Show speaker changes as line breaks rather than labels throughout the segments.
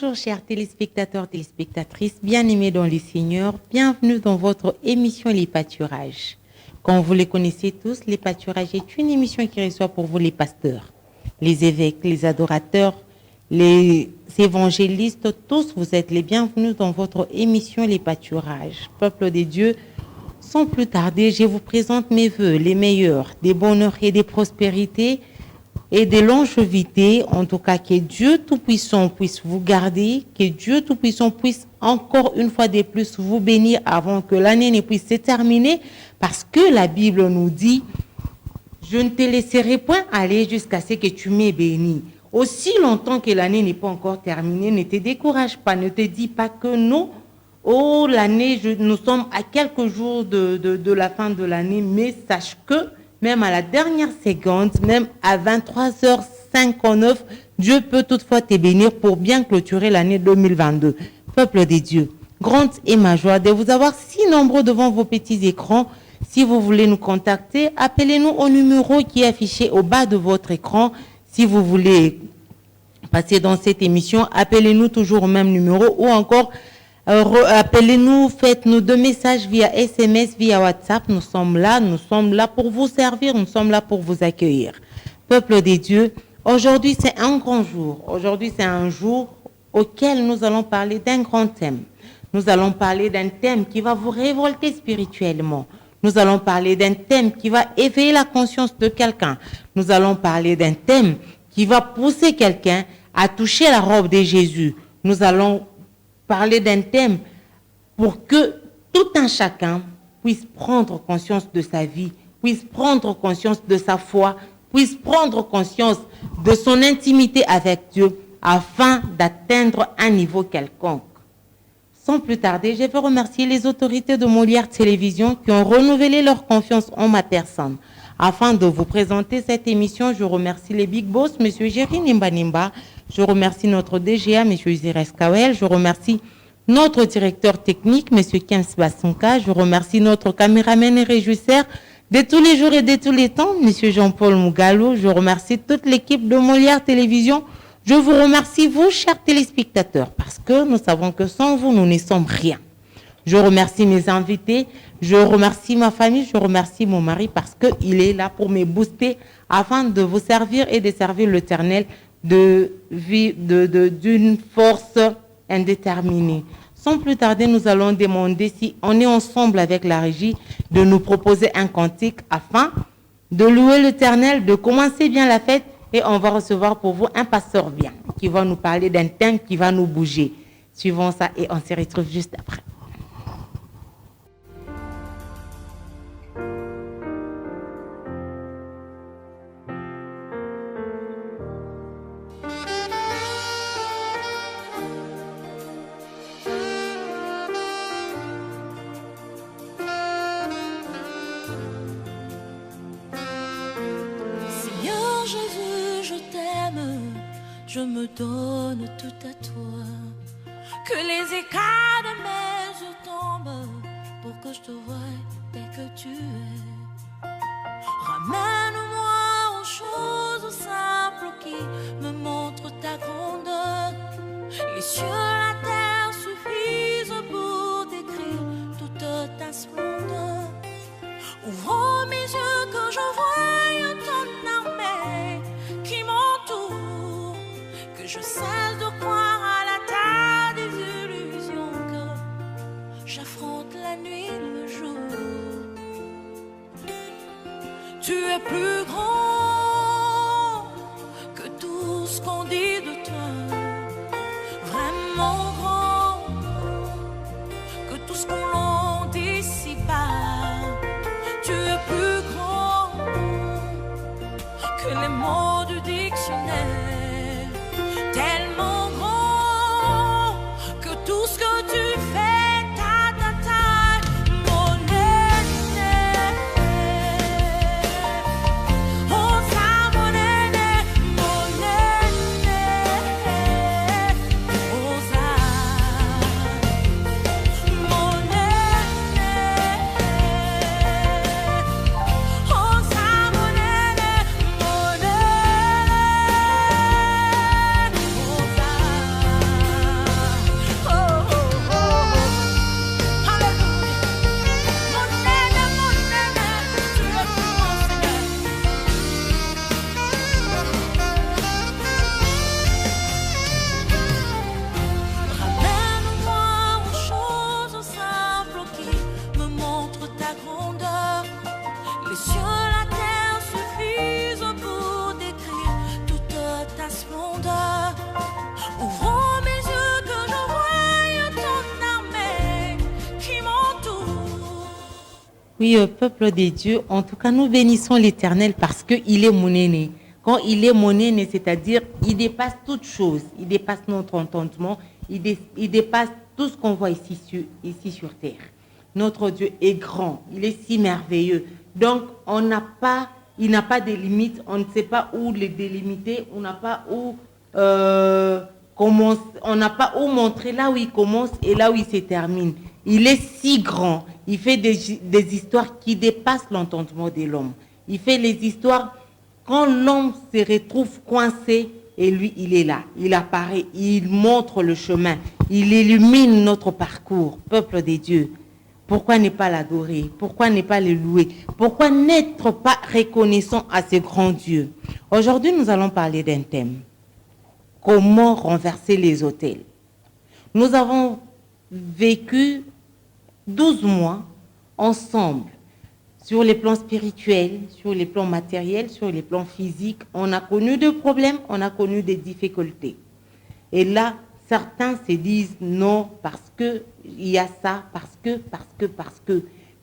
Bonjour chers téléspectateurs, téléspectatrices, bien-aimés dans les Seigneurs, bienvenue dans votre émission Les Pâturages. Comme vous les connaissez tous, Les Pâturages est une émission qui reçoit pour vous les pasteurs, les évêques, les adorateurs, les évangélistes, tous vous êtes les bienvenus dans votre émission Les Pâturages. Peuple de Dieu, sans plus tarder, je vous présente mes vœux, les meilleurs, des bonheurs et des prospérités, et de longévité, en tout cas que Dieu Tout-Puissant puisse vous garder, que Dieu Tout-Puissant puisse encore une fois de plus vous bénir avant que l'année ne puisse se terminer, parce que la Bible nous dit, je ne te laisserai point aller jusqu'à ce que tu m'aies béni. Aussi longtemps que l'année n'est pas encore terminée, ne te décourage pas, ne te dis pas que non, oh l'année, nous sommes à quelques jours de la fin de l'année, mais sache que même à la dernière seconde, même à 23h59, Dieu peut toutefois te bénir pour bien clôturer l'année 2022. Peuple des dieux, grande est ma joie de vous avoir si nombreux devant vos petits écrans. Si vous voulez nous contacter, appelez-nous au numéro qui est affiché au bas de votre écran. Si vous voulez passer dans cette émission, appelez-nous toujours au même numéro ou encore appelez-nous, faites-nous 2 messages via SMS, via WhatsApp. Nous sommes là pour vous servir, nous sommes là pour vous accueillir. Peuple des dieux, aujourd'hui c'est un grand jour. Aujourd'hui c'est un jour auquel nous allons parler d'un grand thème. Nous allons parler d'un thème qui va vous révolter spirituellement. Nous allons parler d'un thème qui va éveiller la conscience de quelqu'un. Nous allons parler d'un thème qui va pousser quelqu'un à toucher la robe de Jésus. Nous allons parler d'un thème pour que tout un chacun puisse prendre conscience de sa vie, puisse prendre conscience de sa foi, puisse prendre conscience de son intimité avec Dieu afin d'atteindre un niveau quelconque. Sans plus tarder, je veux remercier les autorités de Molière Télévision qui ont renouvelé leur confiance en ma personne. Afin de vous présenter cette émission, je remercie les Big Boss, M. Jerry Nimba. Je remercie notre DGA, M. Zires Kawel. Je remercie notre directeur technique, M. Kems Basunka. Je remercie notre caméraman et régisseur de tous les jours et de tous les temps, M. Jean-Paul Mougalou. Je remercie toute l'équipe de Molière Télévision. Je vous remercie, vous, chers téléspectateurs, parce que nous savons que sans vous, nous ne sommes rien. Je remercie mes invités, je remercie ma famille, je remercie mon mari parce qu'il est là pour me booster afin de vous servir et de servir l'Éternel d'une force indéterminée. Sans plus tarder, nous allons demander si on est ensemble avec la régie de nous proposer un cantique afin de louer l'Éternel, de commencer bien la fête et on va recevoir pour vous un pasteur bien qui va nous parler d'un thème qui va nous bouger. Suivons ça et on se retrouve juste après.
Je me donne tout à toi. Que les écarts de mes yeux tombent pour que je te voie tel que tu es. Ramène-moi aux choses simples qui me montrent ta grandeur. Les cieux, la terre suffisent pour décrire toute ta splendeur. Ouvre mes yeux que je voie ton armée qui m'entoure. Que je cesse de croire à la terre des illusions, que j'affronte la nuit et le jour. Tu es plus grand que tout ce qu'on dit de toi, vraiment grand que tout ce qu'on dit ici-bas. Tu es plus grand que les mots du dictionnaire. Tellement grand que tout ce que tu fais, mon aîné. Oh, ça, mon aîné, mon aîné. Oh, ça.
Oui, peuple des dieux, en tout cas, nous bénissons l'Éternel parce qu'il est mon aîné. Quand il est mon aîné, c'est-à-dire, il dépasse toute chose, il dépasse notre entendement, il dépasse tout ce qu'on voit ici sur terre. Notre Dieu est grand, il est si merveilleux. Donc, il n'a pas de limites, on ne sait pas où les délimiter, on n'a pas où on n'a pas où montrer là où il commence et là où il se termine. Il est si grand, il fait des histoires qui dépassent l'entendement de l'homme. Il fait les histoires quand l'homme se retrouve coincé et lui, il est là. Il apparaît, il montre le chemin, il illumine notre parcours, peuple des dieux. Pourquoi ne pas l'adorer? Pourquoi ne pas le louer? Pourquoi n'être pas reconnaissant à ce grand Dieu? Aujourd'hui, nous allons parler d'un thème. Comment renverser les autels? Nous avons vécu 12 mois ensemble, sur les plans spirituels, sur les plans matériels, sur les plans physiques. On a connu des problèmes, on a connu des difficultés. Et là, certains se disent non, parce que il y a ça, parce que.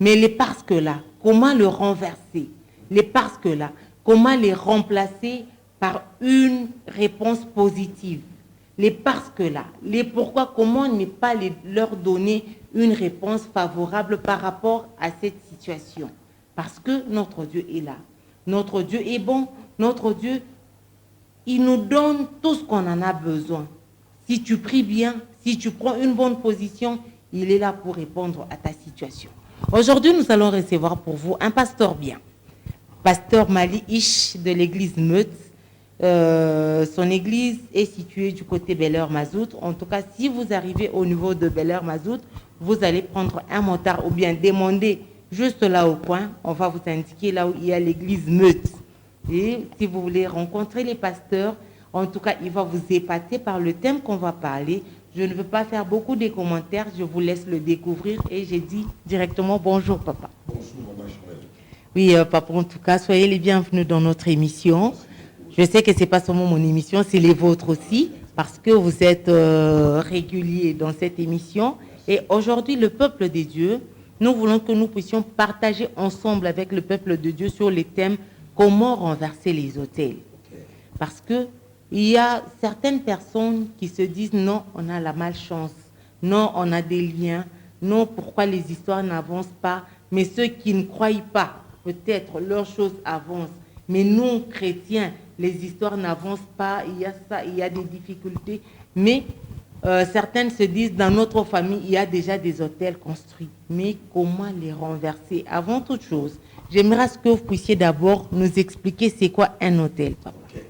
Mais les parce que là, comment le renverser? Les parce que là, comment les remplacer par une réponse positive? Les parce que là, les pourquoi, comment ne pas leur donner une réponse favorable par rapport à cette situation? Parce que notre Dieu est là. Notre Dieu est bon. Notre Dieu, il nous donne tout ce qu'on en a besoin. Si tu pries bien, si tu prends une bonne position, il est là pour répondre à ta situation. Aujourd'hui, nous allons recevoir pour vous un pasteur bien. Pasteur Mali Ish de l'église Meute. Son église est située du côté Bel-Air-Mazout. En tout cas, si vous arrivez au niveau de Bel-Air-Mazout, vous allez prendre un motard ou bien demander juste là au coin. On va vous indiquer là où il y a l'église Meute. Et si vous voulez rencontrer les pasteurs, en tout cas, il va vous épater par le thème qu'on va parler. Je ne veux pas faire beaucoup de commentaires, je vous laisse le découvrir et j'ai dit directement bonjour papa.
Bonjour maman Joël.
Oui papa, en tout cas, soyez les bienvenus dans notre émission. Je sais que ce n'est pas seulement mon émission, c'est les vôtres aussi, parce que vous êtes réguliers dans cette émission. Et aujourd'hui, le peuple des dieux, nous voulons que nous puissions partager ensemble avec le peuple de Dieu sur les thèmes comment renverser les autels. Parce que il y a certaines personnes qui se disent non, on a la malchance, non, on a des liens, non, pourquoi les histoires n'avancent pas. Mais ceux qui ne croient pas, peut-être leurs choses avancent. Mais nous, chrétiens, les histoires n'avancent pas, il y a ça, il y a des difficultés. Mais certaines se disent, dans notre famille, il y a déjà des hôtels construits. Mais comment les renverser? Avant toute chose, j'aimerais que vous puissiez d'abord nous expliquer c'est quoi un hôtel, papa.
Okay.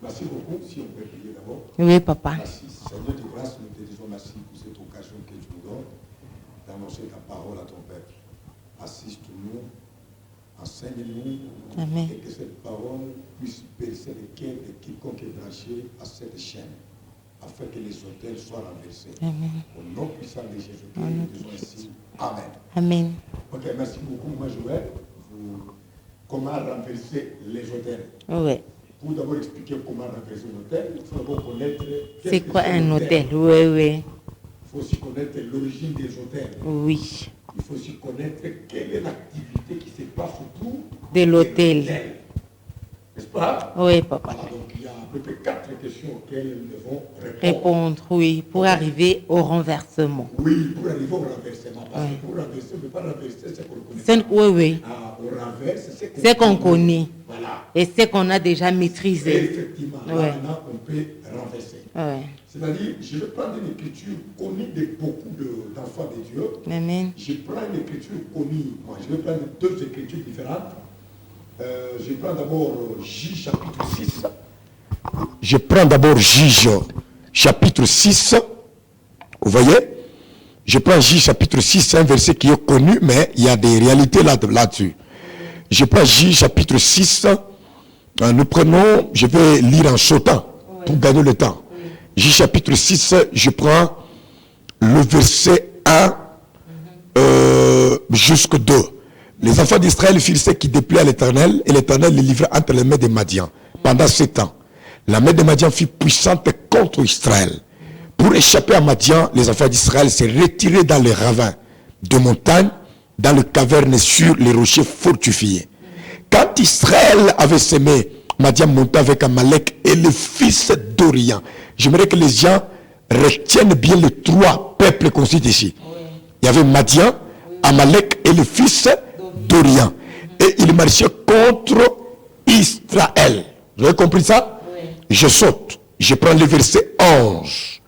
Merci beaucoup. Si on peut prier d'abord.
Oui, papa.
Merci. Seigneur de grâce, nous te disons merci pour cette occasion que tu nous donnes d'annoncer ta parole à ton peuple. Assiste-nous, enseigne-nous,
Amen.
et que cette parole puisse percer le cœur de quiconque est branché à cette chaîne, afin que les autels soient renversés.
Amen.
Au nom puissant de Jésus-Christ, nous disons ainsi. Amen.
Amen.
Ok, merci beaucoup, moi Joël. Comment renverser les autels?
Oui.
Pour d'abord expliquer comment renverser un hôtel, il faut d'abord connaître...
C'est quoi un hôtel? Oui, oui.
Il faut aussi connaître l'origine des hôtels.
Oui.
Il faut aussi connaître quelle est l'activité qui se passe autour
De l'hôtel.
N'est-ce pas?
Oui, papa.
Voilà, donc il y a à peu près 4 questions auxquelles nous devons répondre.
Répondre, oui, pour arriver au renversement.
Oui, pour arriver au renversement. Parce
Oui.
que pour renverser, on ne peut pas renverser ce qu'on connaît.
Oui, oui.
Ah, on renverse
C'est qu'on connaît.
Voilà.
Et c'est qu'on a déjà
Et
maîtrisé.
effectivement, là,
Ouais.
maintenant, on peut renverser.
Oui.
C'est-à-dire, je vais prendre une écriture connue de beaucoup d'enfants de Dieu.
Amen.
Je prends une écriture connue. Moi, je vais prendre 2 écritures différentes. Je prends d'abord Juge chapitre 6. Je prends d'abord Juge chapitre 6. Vous voyez? Je prends Juge chapitre 6, c'est un verset qui est connu, mais il y a des réalités là-dessus. Je prends Juge chapitre 6. Nous prenons, je vais lire en sautant pour gagner le temps. Juge chapitre 6, je prends le verset 1 jusqu'au 2. Les enfants d'Israël firent ce qui déplaît à l'Éternel, et l'Éternel les livra entre les mains des Madians. Pendant 7 ans, la main des Madians fut puissante contre Israël. Pour échapper à Madian, les enfants d'Israël se retiraient dans les ravins de montagne dans le caverne sur les rochers fortifiés. Quand Israël avait semé, Madian monta avec Amalek et le fils d'Orient. J'aimerais que les gens retiennent bien les trois peuples qu'on cite ici. Il y avait Madian, Amalek et le fils d'Orient. Et il marchait contre Israël. Vous avez compris ça? Je saute. Je prends le verset 11.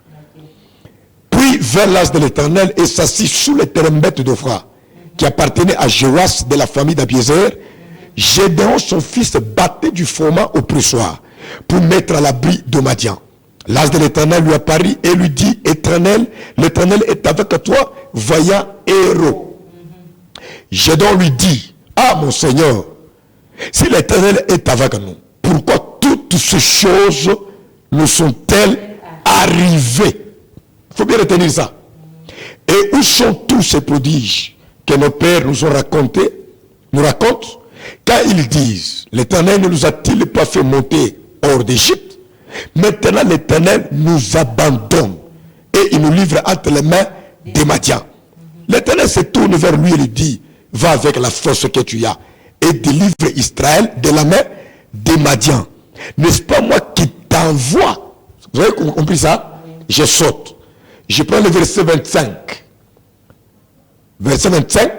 Puis vers l'âge de l'Éternel et s'assit sous les trompettes d'Ophra, qui appartenait à Joas de la famille d'Abiézer. Gédéon, son fils, battait du froment au pressoir pour mettre à l'abri de Madian. L'âge de l'Éternel lui apparut et lui dit, Éternel, l'Éternel est avec toi, vaillant héros. Gédéon lui dit, ah mon Seigneur, si l'Éternel est avec nous, pourquoi toutes ces choses nous sont-elles arrivées? Il faut bien retenir ça. Et où sont tous ces prodiges que nos pères nous ont racontés, nous racontent, quand ils disent, l'Éternel ne nous a-t-il pas fait monter hors d'Égypte? Maintenant l'Éternel nous abandonne et il nous livre entre les mains des Madians. L'Éternel se tourne vers lui et lui dit, va avec la force que tu as et délivre Israël de la main des Madians. N'est-ce pas moi qui t'envoie? Vous avez compris ça? Je saute. Je prends le verset 25. Verset 25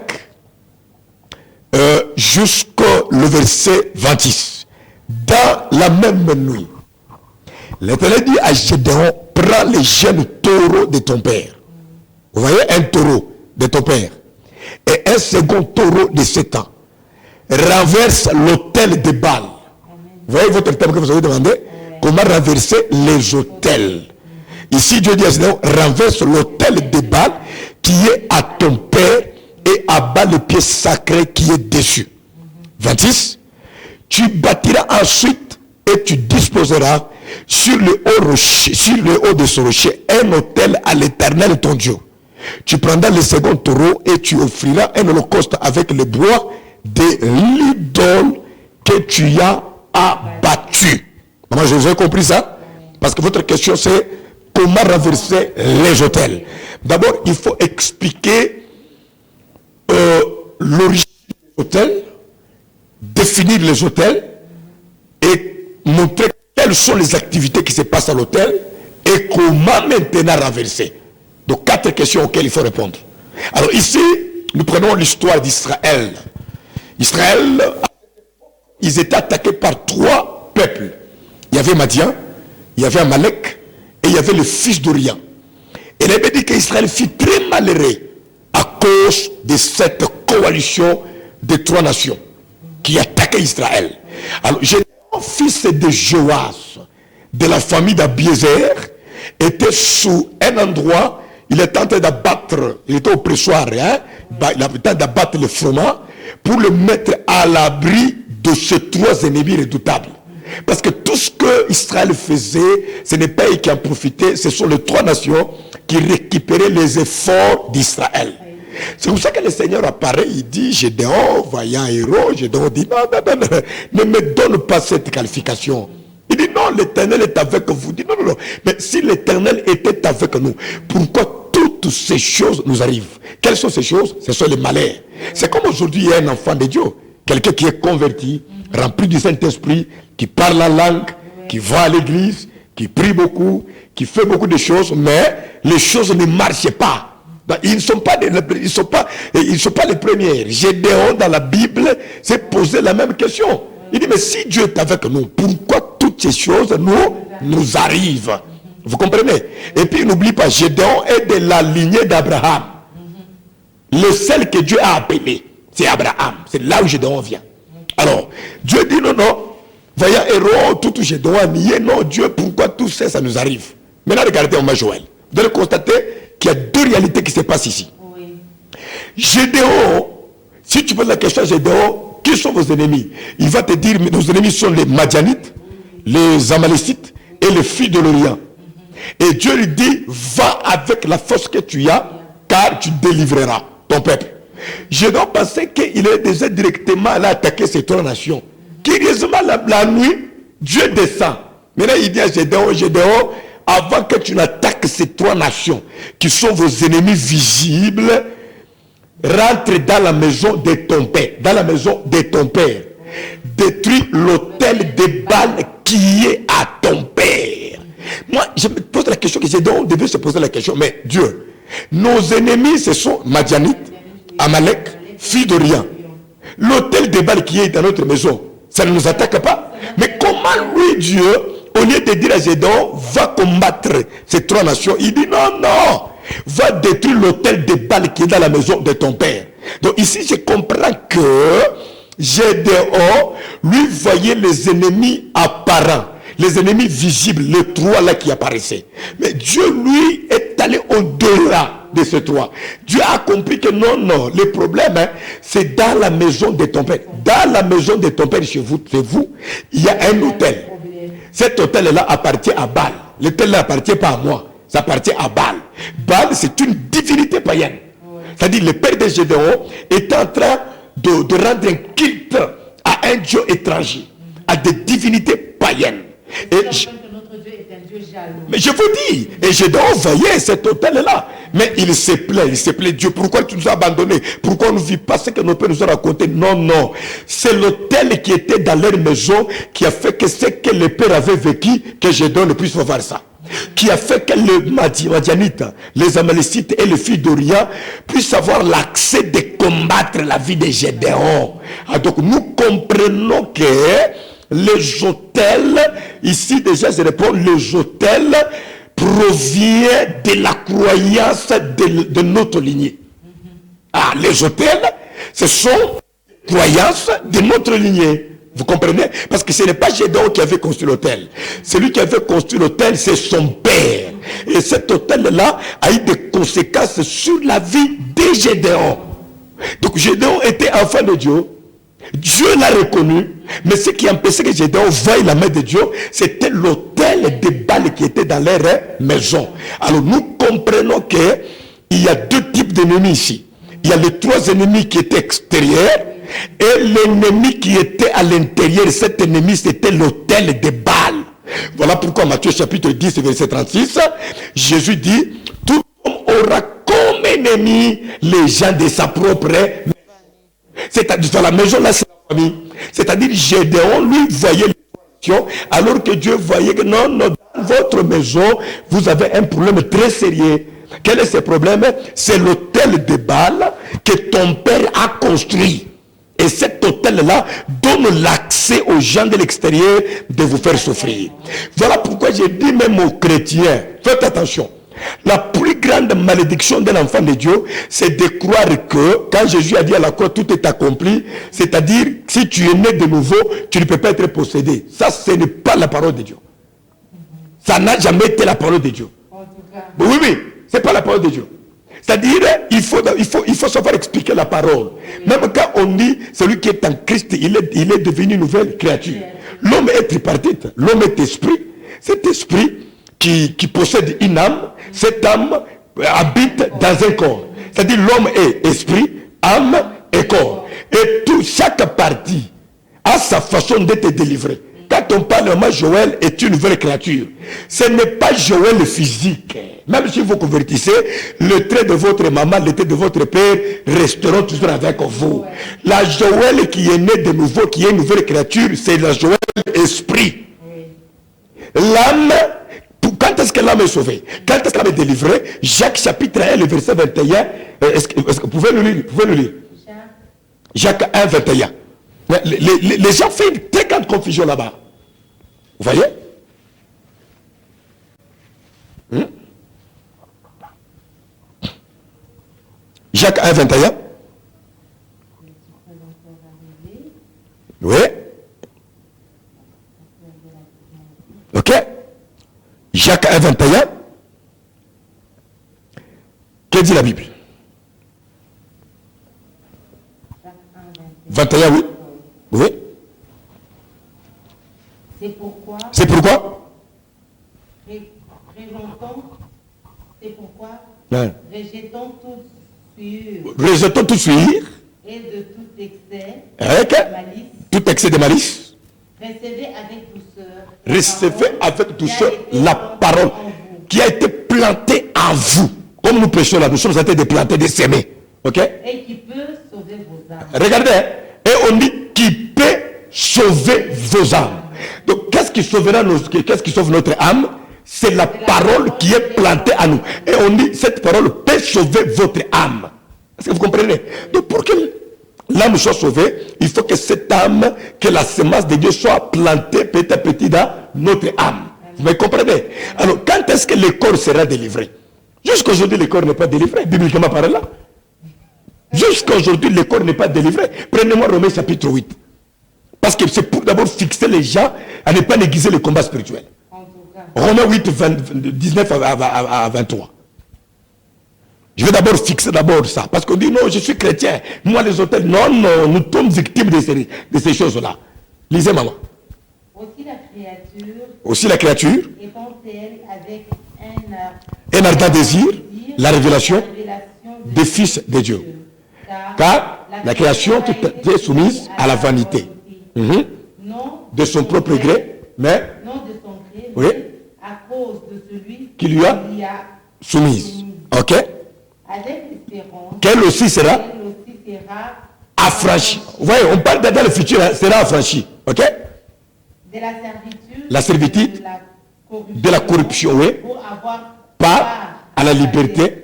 jusqu'au verset 26. Dans la même nuit, l'Éternel dit à Gédéon, prends les jeunes taureaux de ton père. Vous voyez, un taureau de ton père et un second taureau de 7 ans. Renverse l'autel de Baal. Vous voyez votre thème que vous avez demandé? Comment renverser les autels? Ici, Dieu dit à Gédéon, renverse l'autel de Baal qui est à ton père et abat le pied sacré qui est dessus. 26. Tu bâtiras ensuite et tu disposeras sur le haut rocher, sur le haut de ce rocher, un autel à l'Éternel ton Dieu. Tu prendras le second taureau et tu offriras un holocauste avec le bois de l'idole que tu as abattu. Moi, je vous ai compris ça? Parce que votre question c'est comment renverser les autels. D'abord, il faut expliquer l'origine des autels, définir les autels et montrer quelles sont les activités qui se passent à l'autel et comment maintenant renverser. Donc 4 questions auxquelles il faut répondre. Alors ici, nous prenons l'histoire d'Israël. Israël, ils étaient attaqués par 3 peuples. Il y avait Madian, il y avait Amalek et il y avait le fils d'Orient. Et il avait dit qu'Israël fut très malheureux à cause de cette coalition de 3 nations qui attaquaient Israël. Alors, Gédéon, fils de Joas, de la famille d'Abiézer, était sous un endroit, il était en train d'abattre, il était au pressoir, hein, il était en train d'abattre le froment pour le mettre à l'abri de ces 3 ennemis redoutables. Parce que tout ce que Israël faisait, ce n'est pas eux qui en profitaient, ce sont les 3 nations qui récupéraient les efforts d'Israël. C'est pour ça que le Seigneur apparaît, il dit, Gédéon, vaillant héros. Gédéon dit, non, ne me donne pas cette qualification. Il dit, non, l'Éternel est avec vous. Il dit, non, mais si l'Éternel était avec nous, pourquoi toutes ces choses nous arrivent? Quelles sont ces choses? Ce sont les malheurs. C'est comme aujourd'hui, il y a un enfant de Dieu, quelqu'un qui est converti, rempli du Saint-Esprit, qui parle la langue, qui va à l'église, qui prie beaucoup, qui fait beaucoup de choses, mais les choses ne marchent pas. Ils ne sont pas les premiers. Gédéon dans la Bible s'est posé la même question. Il dit, mais si Dieu est avec nous, pourquoi toutes ces choses nous arrivent? Vous comprenez? Et puis n'oublie pas, Gédéon est de la lignée d'Abraham. Le seul que Dieu a appelé, c'est Abraham. C'est là où Gédéon vient. Alors, Dieu dit non, voyant héros, tout Gédéon a nié, non, Dieu, pourquoi tout ça, ça nous arrive? Maintenant, regardez, on va Joël. Vous allez constater qu'il y a 2 réalités qui se passent ici. Oui. Gédéon, si tu poses la question à Gédéon, qui sont vos ennemis? Il va te dire, nos ennemis sont les Madianites, les Amalécites et les filles de l'Orient. Et Dieu lui dit, va avec la force que tu as, car tu délivreras ton peuple. Gédéon pensait qu'il est déjà directement allé attaquer ces 3 nations. Curieusement, la nuit, Dieu descend. Maintenant, il dit à Gédéon, avant que tu n'attaques ces 3 nations, qui sont vos ennemis visibles, rentre dans la maison de ton père. Dans la maison de ton père. Détruis l'autel de Baal qui est à ton père. Moi, je me pose la question que Gédéon devait se poser la question. Mais Dieu, nos ennemis, ce sont Madianites, Amalek, fils d'Orient. L'autel de Baal qui est dans notre maison, ça ne nous attaque pas. Mais comment lui, Dieu, au lieu de dire à Gédéon, va combattre ces trois nations, il dit non, non, va détruire l'autel de Baal qui est dans la maison de ton père. Donc ici, je comprends que Gédéon, lui, voyait les ennemis apparents, les ennemis visibles, les trois là qui apparaissaient. Mais Dieu, lui, est allé au-delà de ces trois. Dieu a compris que non, non, le problème, hein, c'est dans la maison de ton père. Dans la maison de ton père, chez vous, il y a un hôtel. Cet hôtel-là appartient à Baal. L'hôtel là appartient pas à moi. Ça appartient à Baal. Baal, c'est une divinité païenne. C'est-à-dire, le père de Gédéon est en train de rendre un culte à un dieu étranger, à des divinités païennes. Mais je vous dis, et Gédéon voyait cet hôtel-là. Mais il se plaît, Dieu, pourquoi tu nous as abandonnés? Pourquoi on ne vit pas ce que nos pères nous ont raconté? Non, non. C'est l'hôtel qui était dans leur maison qui a fait que ce que les pères avaient vécu, que Gédéon ne puisse pas voir ça. Qui a fait que les Madianites, les Amalécites et les filles d'Orient puissent avoir l'accès de combattre la vie de Gédéon. Ah, donc nous comprenons que les hôtels, ici déjà je réponds, les hôtels proviennent de la croyance de notre lignée. Ah, les hôtels, ce sont les croyances de notre lignée. Vous comprenez? Parce que ce n'est pas Gédéon qui avait construit l'hôtel. Celui qui avait construit l'hôtel, c'est son père. Et cet hôtel-là a eu des conséquences sur la vie de Gédéon. Donc Gédéon était enfant de Dieu. Dieu l'a reconnu. Mais ce qui empêchait que Gédéon voie la main de Dieu, c'était l'hôtel de Baal qui était dans leur maison. Alors nous comprenons qu'il y a deux types d'ennemis ici. Il y a les trois ennemis qui étaient extérieurs. Et l'ennemi qui était à l'intérieur, cet ennemi, c'était l'autel de Baal. Voilà pourquoi Matthieu chapitre 10, verset 36, Jésus dit, tout homme aura comme ennemi les gens de sa propre maison. C'est-à-dire, dans la maison, là, c'est la famille. C'est-à-dire, Gédéon, lui, voyait les situations, alors que Dieu voyait que non, non, dans votre maison, vous avez un problème très sérieux. Quel est ce problème? C'est l'autel de Baal que ton père a construit. Et cet hôtel-là donne l'accès aux gens de l'extérieur de vous faire souffrir. Voilà pourquoi j'ai dit même aux chrétiens, faites attention. La plus grande malédiction d'un enfant de Dieu, c'est de croire que, quand Jésus a dit à la croix, tout est accompli, c'est-à-dire, si tu es né de nouveau, tu ne peux pas être possédé. Ça, ce n'est pas la parole de Dieu. Ça n'a jamais été la parole de Dieu. Oui, oui, ce n'est pas la parole de Dieu. C'est-à-dire, il faut savoir expliquer la parole. Même quand on dit, celui qui est en Christ, il est devenu une nouvelle créature. L'homme est tripartite. L'homme est esprit. Cet esprit qui possède une âme, cette âme habite dans un corps. C'est-à-dire, l'homme est esprit, âme et corps. Et chaque partie a sa façon d'être délivrée. Quand on parle de moi, Joël est une nouvelle créature. Ce n'est pas Joël physique. Même si vous convertissez, le trait de votre maman, le trait de votre père resteront toujours avec vous. La Joël qui est née de nouveau, qui est une nouvelle créature, c'est la Joël esprit. L'âme, quand est-ce que l'âme est sauvée? Quand est-ce qu'elle est délivrée? Jacques chapitre 1, le verset 21. Est-ce que vous pouvez le lire? Vous pouvez le lire. Jacques 1, 21. Les gens font une très grande confusion là-bas. Vous voyez? Jacques 1, 21. Oui. Ok. Jacques 1, 21. Que dit la Bible? 21, oui. Oui. C'est pourquoi rejetons tout suivre
et de tout excès
avec
de malice,
tout excès de malice.
Recevez avec douceur
La parole qui a été plantée en vous. Comme nous prêchons là, nous sommes en train de planter, de s'aimer. Ok?
Et qui peut sauver vos âmes.
Regardez, hein. Et on dit qui peut sauver vos âmes. Donc qu'est-ce qui sauve notre âme? C'est la parole qui est plantée à nous. Et on dit cette parole peut sauver votre âme. Est-ce que vous comprenez? Donc pour que l'âme soit sauvée, il faut que cette âme, que la semence de Dieu soit plantée petit à petit dans notre âme. Vous me comprenez? Alors quand est-ce que le corps sera délivré? Jusqu'à aujourd'hui, le corps n'est pas délivré, bibliquement parlant. Jusqu'à aujourd'hui, le corps n'est pas délivré. Prenez-moi Romains chapitre 8. Parce que c'est pour d'abord fixer les gens à ne pas négliger le combat spirituel. Romains 8, 19 à 23. Je vais d'abord fixer ça. Parce qu'on dit non, je suis chrétien. Moi, les hôtels, non, nous sommes victimes de ces choses-là. Lisez, maman. Aussi la créature.
Étant-elle avec
un ardent désir, la révélation des fils de Dieu. Car la création tout est soumise à la vanité. De son propre gré, mais
non de son gré,
oui,
à cause de celui
qui lui a soumise. Ok?
Avec espérance,
Qu'elle aussi sera affranchie. Vous voyez, on parle dans le futur, hein, sera affranchie. Ok?
De la servitude,
de la corruption, oui.
Pour avoir
part à la liberté,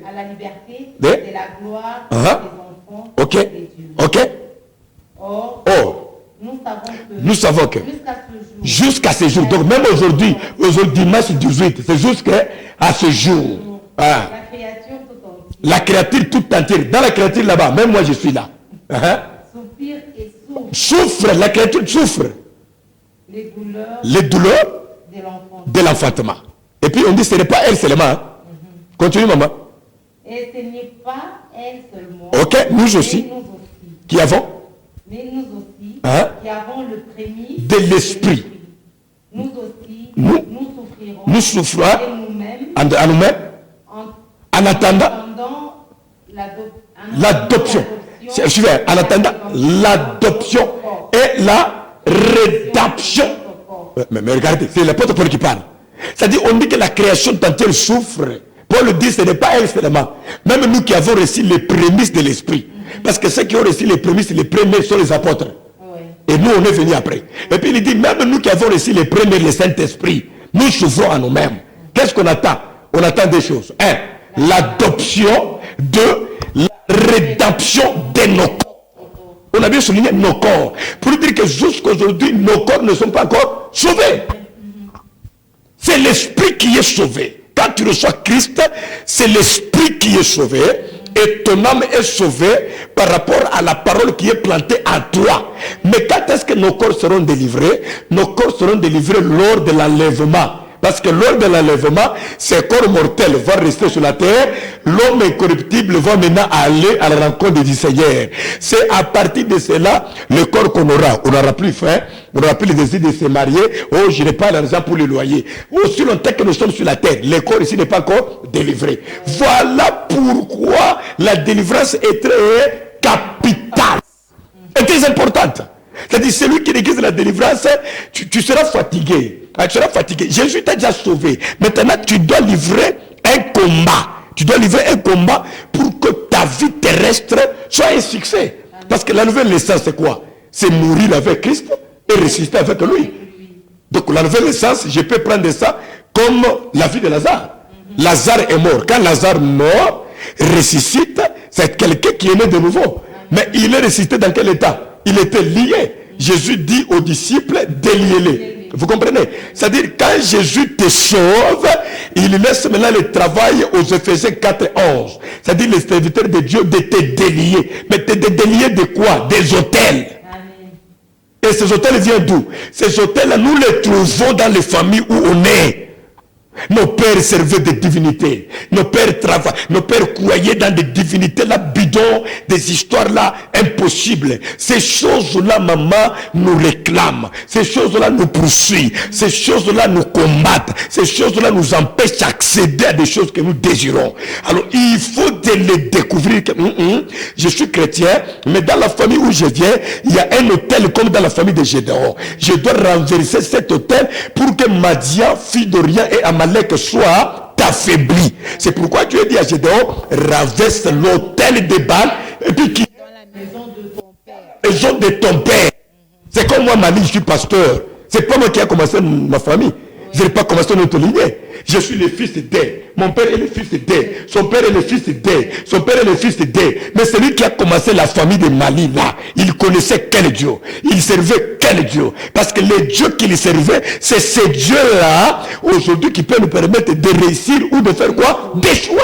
de la gloire des enfants
ok,
de Dieu.
ok.
Or, nous savons que
jusqu'à ce jour, donc même aujourd'hui, dimanche 18, c'est jusqu'à ce jour. Ah. La créature tout entière, dans la créature là-bas, même moi je suis là. Souffre, la créature souffre. Les douleurs de l'enfantement. Et puis on dit ce n'est pas elle seulement. Hein. Continue, maman.
Et ce n'est pas elle seulement.
Ok, nous aussi. Qui avons.
Mais nous aussi,
hein?
Qui avons le prémisse
de l'esprit.
Nous aussi,
nous souffrons
nous-mêmes,
à nous-mêmes, en attendant l'adoption. En attendant l'adoption et la rédemption. Mais regardez, c'est l'apôtre Paul qui parle. C'est-à-dire, on dit que la création entière souffre. Paul dit, ce n'est pas elle seulement. Même nous qui avons reçu les prémices de l'esprit. Parce que ceux qui ont reçu les prémices, les premiers sont les apôtres. Et nous, on est venus après. Et puis il dit, même nous qui avons reçu les premiers, le Saint-Esprit, nous souffrons à nous-mêmes. Qu'est-ce qu'on attend? On attend des choses. Un, l'adoption. Deux, la rédemption de nos corps. On a bien souligné nos corps. Pour dire que jusqu'à aujourd'hui, nos corps ne sont pas encore sauvés. C'est l'esprit qui est sauvé. Quand tu reçois Christ, c'est l'esprit qui est sauvé. Et ton âme est sauvée par rapport à la parole qui est plantée en toi. Mais quand est-ce que nos corps seront délivrés? Nos corps seront délivrés lors de l'enlèvement. Parce que lors de l'enlèvement, ces corps mortels vont rester sur la terre. L'homme incorruptible va maintenant aller à la rencontre du Seigneur. C'est à partir de cela, le corps qu'on aura. On n'aura plus faim, on n'aura plus le désir de se marier. Oh, je n'ai pas l'argent pour le loyer. Aussi longtemps que nous sommes sur la terre, le corps ici n'est pas encore délivré. Voilà pourquoi la délivrance est très capitale. Et très importante. C'est-à-dire, celui qui néglige la délivrance, tu seras fatigué. Tu seras fatigué. Jésus t'a déjà sauvé. Maintenant, tu dois livrer un combat. Tu dois livrer un combat pour que ta vie terrestre soit un succès. Parce que la nouvelle naissance, c'est quoi? C'est mourir avec Christ et ressusciter avec lui. Donc, la nouvelle naissance, je peux prendre ça comme la vie de Lazare. Lazare est mort. Quand Lazare mort, ressuscite, c'est quelqu'un qui est né de nouveau. Mais il est ressuscité dans quel état? Il était lié. Jésus dit aux disciples, déliez-les. Vous comprenez? C'est-à-dire, quand Jésus te sauve, il laisse maintenant le travail aux Éphésiens 4 et 11. C'est-à-dire, les serviteurs de Dieu de te délier. Mais te délier de quoi? Des autels. Et ces hôtels viennent d'où? Ces hôtels-là, nous les trouvons dans les familles où on est. Nos pères servaient des divinités. Nos pères travaillaient, nos pères croyaient dans des divinités là bidons, des histoires là impossibles. Ces choses-là, maman, nous réclament. Ces choses-là nous poursuivent. Ces choses-là nous combattent. Ces choses-là nous empêchent d'accéder à des choses que nous désirons. Alors, il faut de les découvrir que je suis chrétien, mais dans la famille où je viens, il y a un hôtel comme dans la famille de Gédéon. Je dois renverser cet hôtel pour que Madian, fille d'Orient et Amalek soit affaibli. C'est pourquoi Dieu dit à Gédéon, renverse l'autel de Baal Depuis qui?
Dans la maison de ton père.
Maison de ton père. C'est comme moi, Mali, je suis pasteur. C'est pas moi qui a commencé ma famille. Je n'ai pas commencé notre lignée. Je suis le fils d'É. Mon père est le fils d'É. Son père est le fils d'É. Son père est le fils d'É. Mais celui qui a commencé la famille de Mali, là, il connaissait quel Dieu. Il servait quel Dieu. Parce que les dieux qu'il servait, c'est ces dieux-là, aujourd'hui, qui peuvent nous permettre de réussir ou de faire quoi? D'échouer.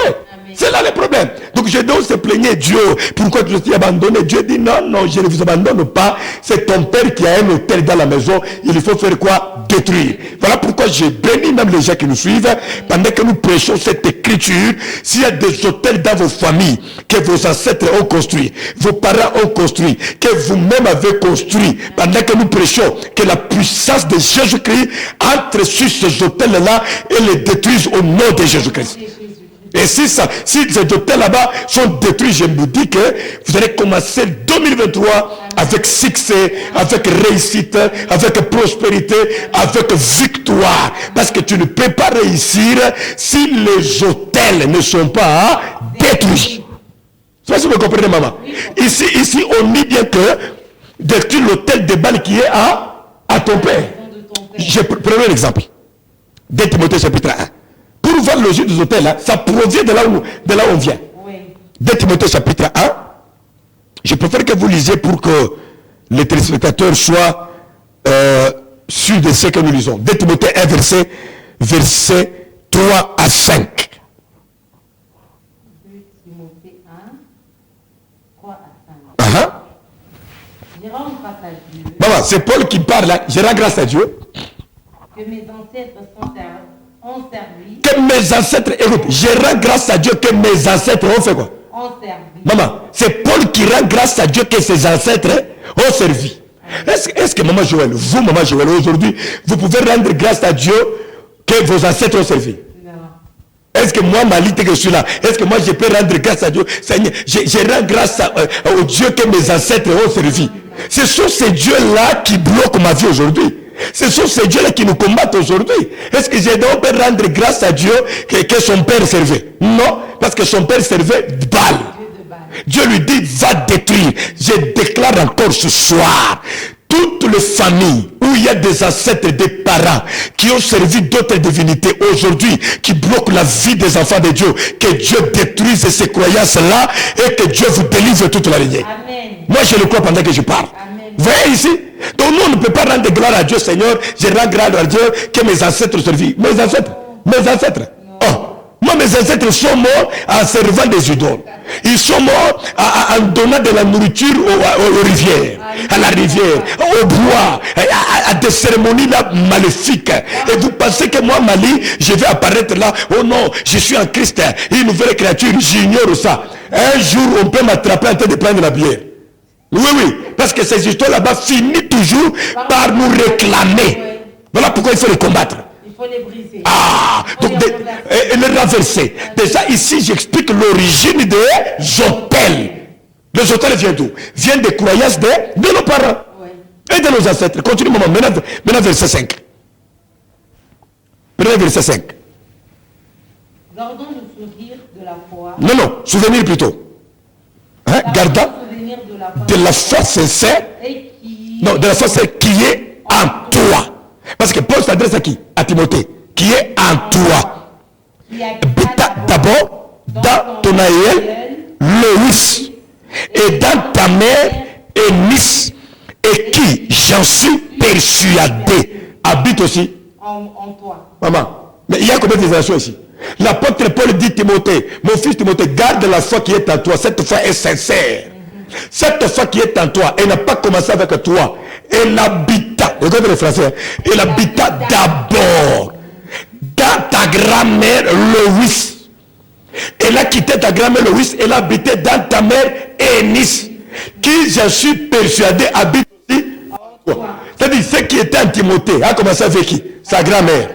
C'est là le problème. Donc je dois se plaigner Dieu. Pourquoi tu t'es abandonné? Dieu dit non, non, je ne vous abandonne pas. C'est ton père qui a un hôtel dans la maison. Il faut faire quoi? Détruire. Voilà pourquoi j'ai béni même les gens qui nous suivent. Pendant que nous prêchons cette écriture, s'il y a des hôtels dans vos familles que vos ancêtres ont construits, vos parents ont construit, que vous-même avez construit, pendant que nous prêchons, que la puissance de Jésus-Christ entre sur ces hôtels-là et les détruise au nom de Jésus-Christ. Et si ces hôtels là-bas sont détruits, je vous dis que vous allez commencer 2023 avec succès, avec réussite, avec prospérité, avec victoire. Parce que tu ne peux pas réussir si les hôtels ne sont pas détruits. Je sais pas si vous comprenez, maman. Ici, on dit bien que détruire l'hôtel de Bâle qui est à ton père. Je prends un exemple. 2 Timothée chapitre 1. Pour voir le jeu des hôtels, là, ça provient de là où on vient. Oui. 2 Timothée chapitre 1. Je préfère que vous lisiez pour que les téléspectateurs soient sûrs de ce que nous lisons. 2 Timothée 1, verset 3 à 5.
2 Timothée 1, 3 à 5. Je rends grâce à Dieu.
Maman, c'est Paul qui parle là. Je rends grâce à Dieu.
Que mes ancêtres ont servi.
Que mes ancêtres, écoute, je rends grâce à Dieu que mes ancêtres ont fait quoi?
Ont servi.
Maman, c'est Paul qui rend grâce à Dieu que ses ancêtres ont servi. Est-ce que maman Joël, vous maman Joël, aujourd'hui, vous pouvez rendre grâce à Dieu que vos ancêtres ont servi?
Non.
Est-ce que moi, Mali, que je suis là, est-ce que moi je peux rendre grâce à Dieu? Seigneur, je rends grâce au Dieu que mes ancêtres ont servi. Ce sont ces dieux-là qui bloquent ma vie aujourd'hui. Ce sont ces dieux-là qui nous combattent aujourd'hui. Est-ce que je dois rendre grâce à Dieu que son père servait? Non, parce que son père servait Baal. Dieu lui dit, va détruire. Je déclare encore ce soir, toutes les familles où il y a des ancêtres, des parents qui ont servi d'autres divinités aujourd'hui, qui bloquent la vie des enfants de Dieu, que Dieu détruise ces croyances-là et que Dieu vous délivre toute la lignée. Moi, je le crois pendant que je parle. Amen. Voyez ici? Donc nous, on ne peut pas rendre gloire à Dieu, Seigneur. Je rends grâce à Dieu que mes ancêtres servent. Mes ancêtres. Oh. Moi, mes ancêtres sont morts en servant des idoles. Ils sont morts en donnant de la nourriture aux rivières, à la rivière, au bois, à des cérémonies là maléfiques. Et vous pensez que moi, Mali, je vais apparaître là? Oh non, je suis en Christ, une nouvelle créature, j'ignore ça. Un jour, on peut m'attraper en train de prendre la bière. Oui, parce que ces histoires là-bas finissent toujours par nous réclamer. Voilà pourquoi il faut les combattre.
Il faut les briser.
Donc les renverser. Déjà ici, j'explique l'origine des hôtels. Les hôtels viennent d'où? Viennent des croyances de nos parents. Et de nos ancêtres. Continue, maman. Maintenant, verset 5. Maintenant, verset 5.
Gardons le souvenir de la foi.
Non, souvenir plutôt. Gardant de la foi sincère. Non, de la foi sincère qui est en toi. Parce que Paul s'adresse à qui? À Timothée. Qui est en toi. D'abord, dans ton aïeul, Loïs. Et dans ta mère, Eunice. Et qui, j'en suis persuadé, habite aussi
en toi.
Maman, mais il y a combien de générations ici? L'apôtre Paul dit Timothée, mon fils Timothée, garde la foi qui est en toi. Cette foi est sincère. Cette foi qui est en toi, elle n'a pas commencé avec toi. Elle habita, regardez le français, elle habita d'abord dans ta grand-mère Loïs. Elle a quitté ta grand-mère Loïs, elle a habité dans ta mère Eunice, qui, je suis persuadé, habite aussi en toi. C'est-à-dire, ce qui était en Timothée a commencé avec qui? Sa grand-mère.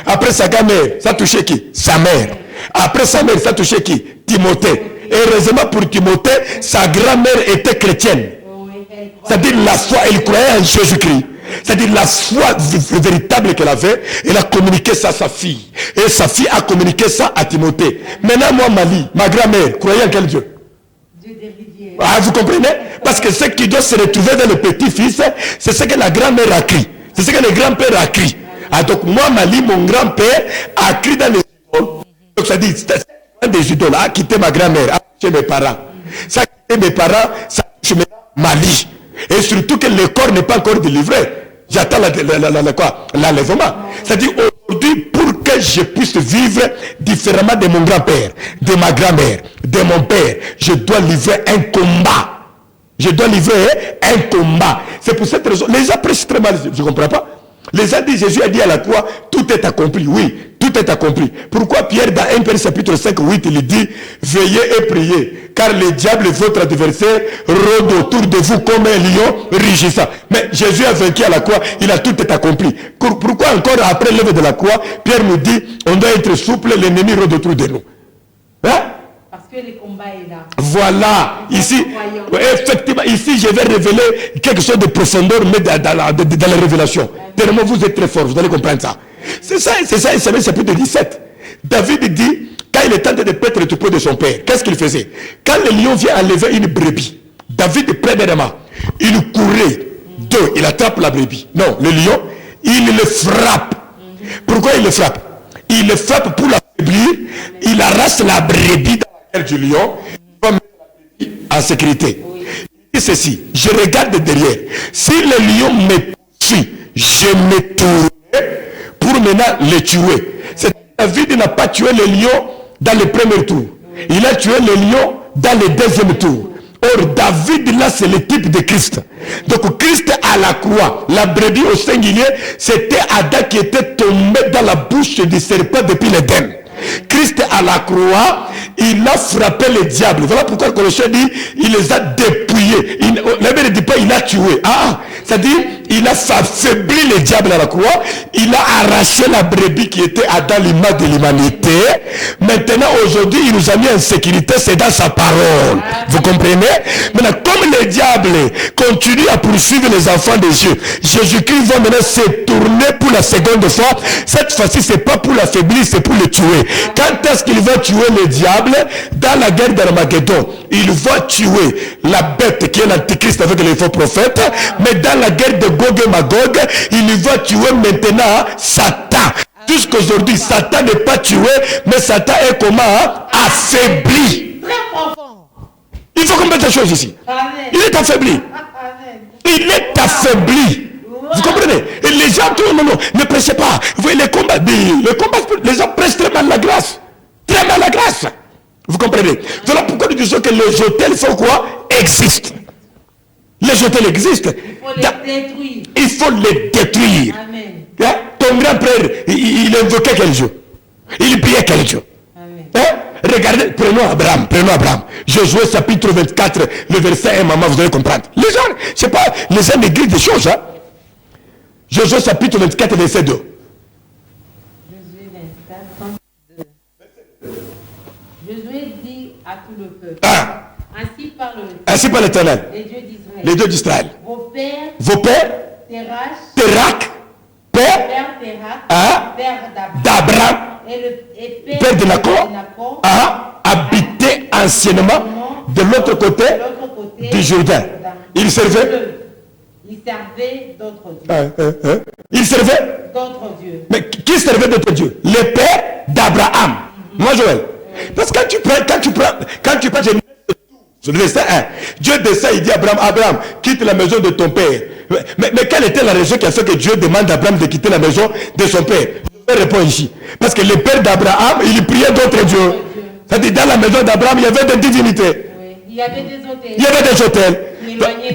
Après sa grand-mère, ça touchait qui? Sa mère. Après sa mère, ça touchait qui? Timothée. Et heureusement pour Timothée, sa grand-mère était chrétienne. C'est-à-dire la foi, elle croyait en Jésus-Christ. C'est-à-dire la foi véritable qu'elle avait, elle a communiqué ça à sa fille. Et sa fille a communiqué ça à Timothée. Maintenant, moi, Mali, ma grand-mère, croyait en quel Dieu?
Dieu des rivières.
Ah, vous comprenez? Parce que ce qui doit se retrouver dans le petit-fils, c'est ce que la grand-mère a crié. C'est ce que le grand-père a crié. Ah, donc moi, Mali, mon grand-père a crié dans les idoles. Donc ça dit, c'est des idoles, a quitté ma grand-mère, a quitté mes parents. Ça a quitté mes parents, ça touche Mali. Et surtout que le corps n'est pas encore délivré. J'attends l'enlèvement. C'est-à-dire aujourd'hui, pour que je puisse vivre différemment de mon grand-père, de ma grand-mère, de mon père, je dois livrer un combat. Je dois livrer un combat. C'est pour cette raison. Les gens prêchent très mal, je ne comprends pas. Les gens disent, Jésus a dit à la croix, tout est accompli. Oui, tout est accompli. Pourquoi Pierre, dans 1 Pierre chapitre 5, 8, il dit, veillez et priez, car le diable, votre adversaire, rôde autour de vous comme un lion rugissant. Mais Jésus a vaincu à la croix, il a tout est accompli. Pourquoi encore après l'œuvre de la croix, Pierre nous dit, on doit être souple, l'ennemi rôde autour de nous. Hein?
Parce que le combat est là.
Voilà, ici, effectivement, ici je vais révéler quelque chose de profondeur, mais dans la révélation. Tellement vous êtes très fort, vous allez comprendre ça. C'est ça, c'est chapitre 17. David dit, quand il est tenté de paître le troupeau de son père, qu'est-ce qu'il faisait? Quand le lion vient enlever une brebis, David, premièrement, il courait. Deux, il attrape la brebis. Non, le lion, il le frappe. Pourquoi il le frappe? Il le frappe pour l'affaiblir, il arrache la brebis du lion, il va mettre la brebis en sécurité. Il dit ceci, je regarde derrière. Si le lion me poursuit, je me tournerai pour maintenant le tuer. David n'a pas tué le lion dans le premier tour. Il a tué le lion dans le deuxième tour. Or, David, là, c'est le type de Christ. Donc, Christ à la croix, la brebis au singulier, c'était Adam qui était tombé dans la bouche du serpent depuis l'Éden. Christ à la croix, il a frappé le diable. Voilà pourquoi le Colossiens dit, il les a dépouillés. La Bible ne dit pas, il a tué. C'est-à-dire, il a affaibli le diable à la croix. Il a arraché la brebis qui était dans l'image de l'humanité. Maintenant, aujourd'hui, il nous a mis en sécurité, c'est dans sa parole. Vous comprenez? Maintenant, comme le diable continue à poursuivre les enfants de Dieu, Jésus-Christ va maintenant se tourner pour la seconde fois. Cette fois-ci, c'est pas pour l'affaiblir, c'est pour le tuer. Quand est-ce qu'il va tuer le diable? Dans la guerre d'Armageddon, il va tuer la bête qui est l'antichrist avec les faux prophètes. Mais dans la guerre de Gog et Magog, il va tuer maintenant Satan. Jusqu'aujourd'hui, Satan n'est pas tué, mais Satan est comment? Affaibli.
Très profond.
Il faut comprendre cette chose ici.
Amen.
Il est affaibli.
Amen.
Il est affaibli. Vous comprenez? Et les gens, non, ne prêchez pas. Vous voyez les combats, les gens prêchent très mal la grâce. Très mal la grâce. Vous comprenez? Voilà pourquoi nous disons que les hôtels font quoi? Existent. Les hôtels existent.
Il faut les détruire.
Il faut les détruire.
Amen.
Hein? Ton grand-père, il invoquait quel Dieu? Il priait quel Dieu?
Amen.
Hein? Regardez, prenons Abraham. Josué chapitre 24, le verset 1, maman, vous allez comprendre. Les gens, je sais pas, les gens négligent des choses, hein? Josué chapitre 24, verset 2.
Josué 24, 2. Josué dit à tout le peuple. Ainsi parle
l'Éternel. Les dieux d'Israël. Vos pères, Térak, père d'Abraham,
et
père de Nacor, habité anciennement de l'autre côté du Jourdain. Il servait
d'autres dieux.
Il servait
D'autres dieux.
Mais qui servait d'autres dieux? Les pères d'Abraham. Moi, Joël. Parce que quand tu prends le verset 1, Dieu descend, il dit à Abraham, quitte la maison de ton père. Mais quelle était la raison qui a fait que Dieu demande à Abraham de quitter la maison de son père? Je réponds ici. Parce que le père d'Abraham, il priait d'autres dieux. C'est-à-dire, dans la maison d'Abraham, il y avait des divinités.
Oui. Il y avait des hôtels.
Il y avait des hôtels